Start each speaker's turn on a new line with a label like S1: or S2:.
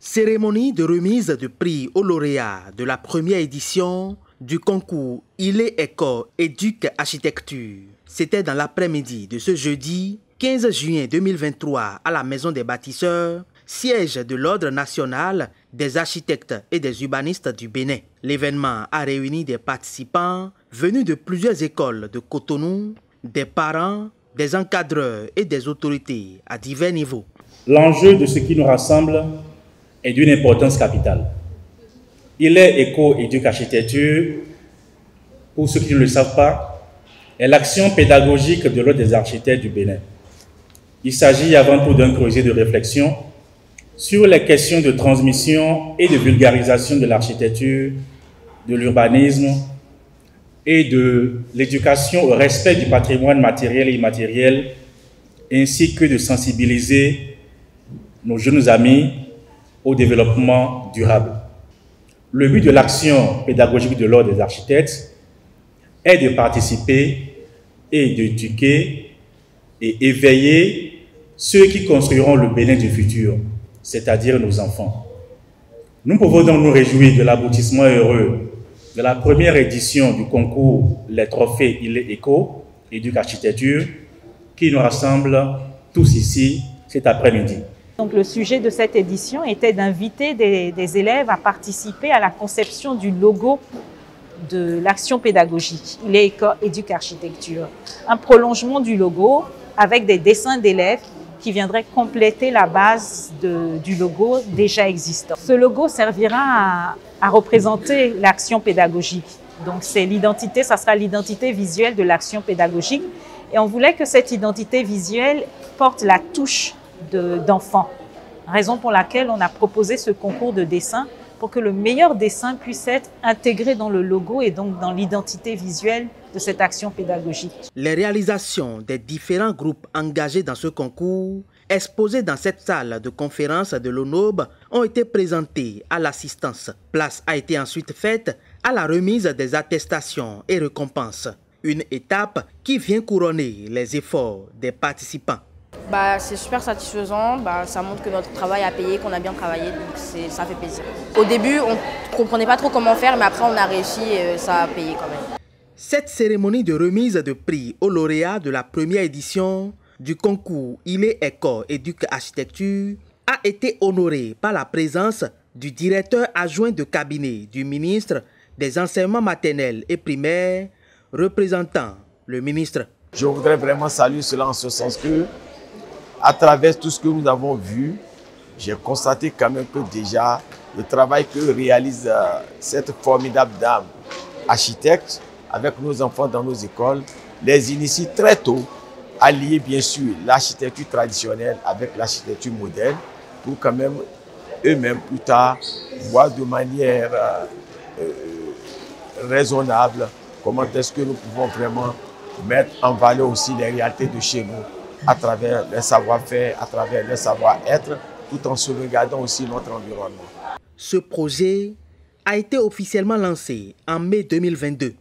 S1: Cérémonie de remise de prix aux lauréats de la première édition du concours ILE Éco Éduc Architecture. C'était dans l'après-midi de ce jeudi 15 juin 2023 à la Maison des Bâtisseurs, siège de l'Ordre national des architectes et des urbanistes du Bénin. L'événement a réuni des participants venus de plusieurs écoles de Cotonou, des parents, des encadreurs et des autorités à divers niveaux.
S2: L'enjeu de ce qui nous rassemble est d'une importance capitale. ILE Éco Éduc Architecture, pour ceux qui ne le savent pas, est l'action pédagogique de l'Ordre des architectes du Bénin. Il s'agit avant tout d'un creuset de réflexion sur les questions de transmission et de vulgarisation de l'architecture, de l'urbanisme et de l'éducation au respect du patrimoine matériel et immatériel, ainsi que de sensibiliser nos jeunes amis au développement durable. Le but de l'action pédagogique de l'Ordre des architectes est de participer et d'éduquer et éveiller ceux qui construiront le Bénin du futur, c'est-à-dire nos enfants. Nous pouvons donc nous réjouir de l'aboutissement heureux de la première édition du concours Les Trophées ILE Éco Éduc Architecture qui nous rassemble tous ici cet après-midi.
S3: Donc le sujet de cette édition était d'inviter des élèves à participer à la conception du logo de l'action pédagogique ILE Éco Éduc Architecture. Un prolongement du logo avec des dessins d'élèves qui viendraient compléter la base du logo déjà existant. Ce logo servira à représenter l'action pédagogique. Donc c'est l'identité, ça sera l'identité visuelle de l'action pédagogique. Et on voulait que cette identité visuelle porte la touche d'enfant. Raison pour laquelle on a proposé ce concours de dessin pour que le meilleur dessin puisse être intégré dans le logo et donc dans l'identité visuelle de cette action pédagogique.
S1: Les réalisations des différents groupes engagés dans ce concours, exposés dans cette salle de conférence de l'ONOB, ont été présentées à l'assistance. Place a été ensuite faite à la remise des attestations et récompenses. Une étape qui vient couronner les efforts des participants.
S4: C'est super satisfaisant, ça montre que notre travail a payé, qu'on a bien travaillé, donc ça fait plaisir. Au début, on ne comprenait pas trop comment faire, mais après on a réussi et ça a payé quand même.
S1: Cette cérémonie de remise de prix aux lauréats de la première édition du concours ILE Éco Éduc Architecture a été honorée par la présence du directeur adjoint de cabinet du ministre des enseignements maternels et primaires, représentant le ministre.
S5: Je voudrais vraiment saluer cela en ce sens que, à travers tout ce que nous avons vu, j'ai constaté quand même que déjà le travail que réalise cette formidable dame architecte avec nos enfants dans nos écoles les initie très tôt à lier bien sûr l'architecture traditionnelle avec l'architecture moderne pour quand même eux-mêmes plus tard voir de manière raisonnable comment est-ce que nous pouvons vraiment mettre en valeur aussi les réalités de chez nous à travers le savoir-faire, à travers le savoir-être, tout en sauvegardant aussi notre environnement.
S1: Ce projet a été officiellement lancé en mai 2022.